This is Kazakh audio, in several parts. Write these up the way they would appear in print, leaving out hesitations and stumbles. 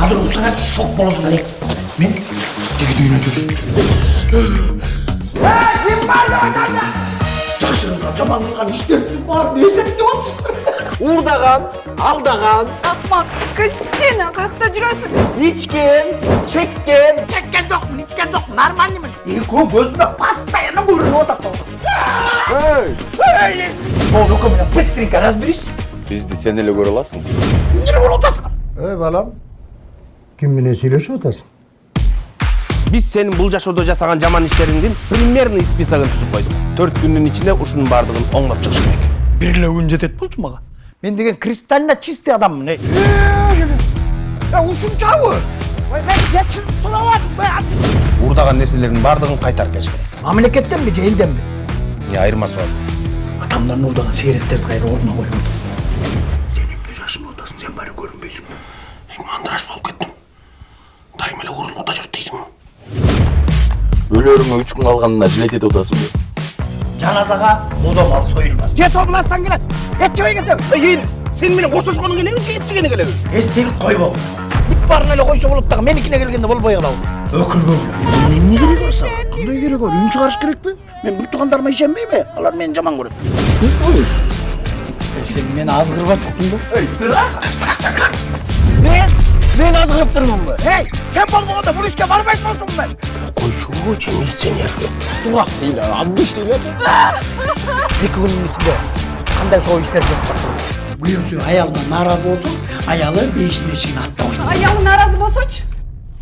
Adır olsana şok bolası gerek. Men teki düğüne düştüm. Kim var ya adamda? Çarşırımda caman kılgan işler var. Neyse bir de olsun. Uğurdagan, aldagan, Apmak, скотина, как-то жүрөсүң. içken, çekken. Çekken yok, nitken yok. Normal mi? İlk gözüme постоянно görünüyor o da. Hey! Oğlum komuna быстренько разберись. Bizdi sen ele göre alasın. Nereye olasın? Balam, kim bilen söyleşip otasın? Biz senin bul жашоодо жасаган жаман иштериңдин примерный списогун түзүп койдук. 4 күндүн ичинде ушунун баардыгын оңдоп чыгыш керек. Birle gün cedet bulcu maga. Ben degen kristalina çisti adamım ne? Ya uşun çavı. Vay ben geçin sulavatım be. Уурдаган нерселердин баардыгын кайтарып бериш керек. Mamleketten mi, cehilden mi? Не айырмасы бар. Adamların orada seyretlerdi gayrı orduna koyuyordu. Senin bir yaşın odasın, sen bari görünmeysin. Sen mandraş bolup kettin. Dayım ele uğurlu oda jürt deysin. Ölörüңө 3 gün kalganına jilet et odasın. Canazaga oda mal soyulmaz. Get oblastan gel. Et çöye getir. Yin, sen менен коштошконуң эле ичигени келеби? Estil koy bol. Bir barın ele koysa bolup da menikine gelgende bol boyalı. Ökül böyle. Ne gerek varsa? Kanday gerek var? Ün çıkarış gerek mi? Ben bir tukandarma işenmeyim mi? Allah beni caman görüp. Ne oluyor? Sen beni az kırba çoktun da. Hey sıra. Bıraksana kardeşim. Ben az kırıp durmam mı? Hey sen bol boğada bu işe varmayız olsun ben. Koy şu için militsen yer. Duak değil ha. Admış değil ha sen. İki günün içinde. Kanday soğuk işler yapsak. Buyursun ayağından narazı olsun. Ayağı değiştirme şeyini hatta oyun. Аяғың наразы болсочу.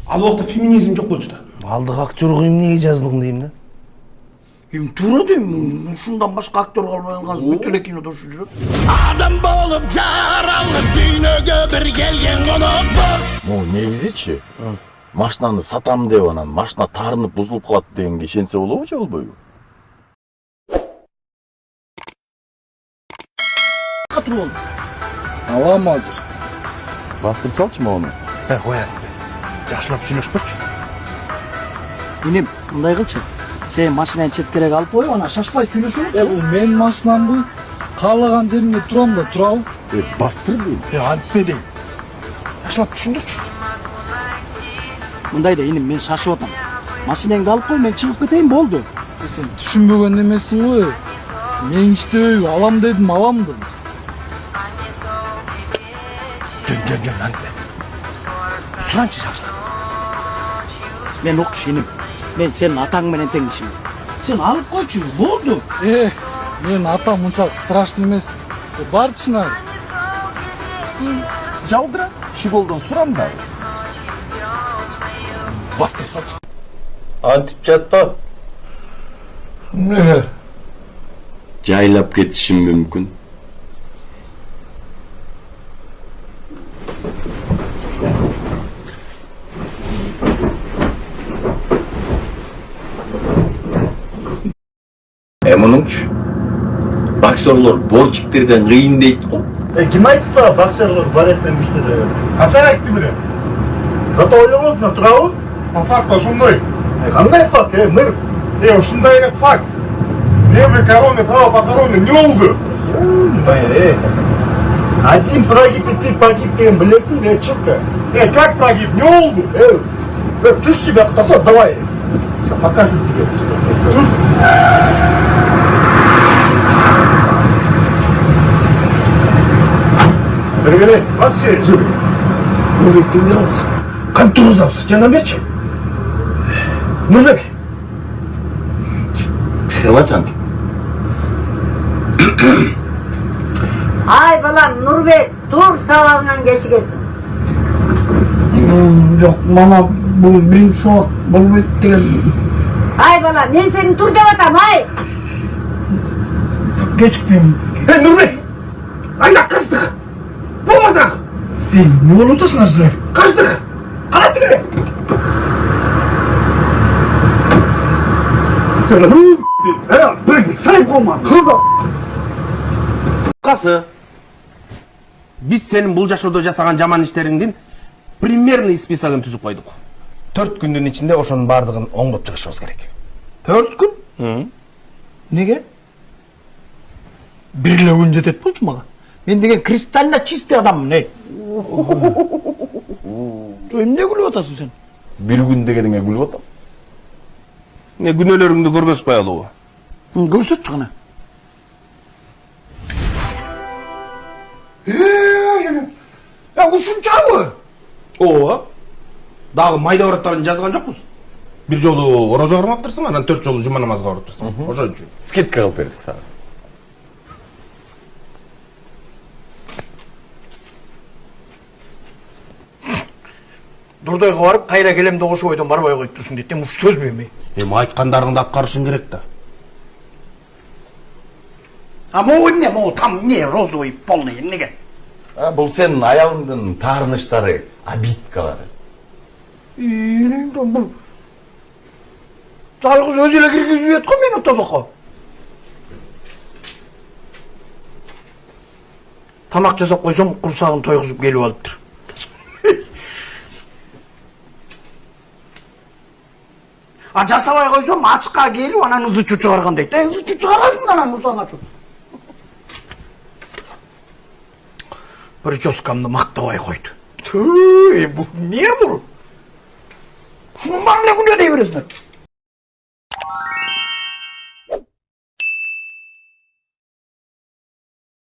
Ал уақытта феминизм жоқ болчу да. Алдык актер кыйм неге жаздың дейм да. Тура дейм, ушундан башка актер калбай калгансың. Бүт эле кинодо ушу жүрөт. Adam bolup жаралып дүйнөгө бир келген конокпуз. Могу негизичи машинаны сатам деп анан машина таарынып бузулуп калат дегенге ишенсе болобу же болбойбу? Катыр бол. Алам азыр. Бастырып салчы мону. Koyar. Yaşlap söylesipçi. Иnim, мындай кылчы. Сен машинаны четкерээге алып коюп, анан шашпай сүйлөшөлүчү. Bu men maşinam bu. Kağlagan yerimde duram da duralım. Бастыр дейм. Antpe deyim. Yaşlap düşündürçü. Мындай да иним, мен шашып атам. Машинаңды алып кой, мен чыгып кетейин болду. Sen düşünbögen demesin o. Men işte alam dedim alamdım. Dön Antpe. Surançı yaşlap. Мен окуш иним. Мен сенин атаң менен тең ишим. Сен алып койчу, болду. Men atam munçak страшный эмес. Бар чынар. Жалдыра. Шиголдон сурам да. Bastırıp salçı. Антип жатпа. Ne? Жайлап кетишим мүмкүн. Мунунчу боксерлор борчиктерден кыйын дейт го. Kim aytdı sana boksörler baresinden güçlü de? Kaçar ayttı biri? Zато ойлоңузна турабы? А факт ошондой. Кандай факт, мыр? Ушундай эле факт. Левый коронный, правопохоронный не болду. Один прогиб и ты погиб деген білесің бе, четко. Как погиб? Не болду. Түш тебя кто-то, давай. Покажем тебе. Түш. Бергеле, бас же. Жүр. Нұрбек, не қалыпсың? Қан тұрғызапсың, жаңа берші. Нұрбек. Кырбачан. Ay balam Nurbek dur sağlığından geçigesin. Yok, mama bu birinci soğuk, bol bitti. Ay balam ben seni dur dev atam ay. Geçtim. Nұрбек. Aynak kaçtık. Bulmadık. Ne olurdasın Azrail? Kaçtık. Karat bile. Herhalde bir sahip olmaz. Kıldım. Касы. Biz senin bul жашоодо жасаган жаман иштериңдин примерный списогун түзүп койдук. 4 күндүн ичинде ошонун баардыгын оңдоп чыгышыбыз керек. 4 gün? Nege? Birle gün cedet bulcu maga. Ben degen kristalina çisti adamım ne? Emne gülüp atasın sen? Bir gün degениңe күлүп атам. Ne günölөрүңdü көргөзбөй алуу. Көрсөт çıkına. Ya ушунчабы? Ооба. Дагы майда ураттарын жазган жокпуз. Бир жолу орозо кармаптырсың, анан 4 жолу жума намазга барыптырсың. Ошон үчүн. Скидка кылып бердик сага. Дурдойго барып, кайра келем деп ошо ойдон барбай коюп турсуң дейт. Уш сөз бермей. Эми айткандарыңды аткарышың керек да. А могу эмне, могу там эмне розовый полный эмнеге? Бул сенин аялыңдын таарыныштары, обидкалары. Бул жалгыз өзү эле киргизип ийет го мени тозокко. Тамак жасап койсом, курсагын тойгузуп келип алыптыр. А жасабай койсом, ачыкка келип анан ызы чуу чыгарган дейт. Ызы чуу чыгарасың анан мурсаңа чуу. Прическамды мактабай койду. Бул эмне бул? Шунун баарын эле күнөө дей бересиңер.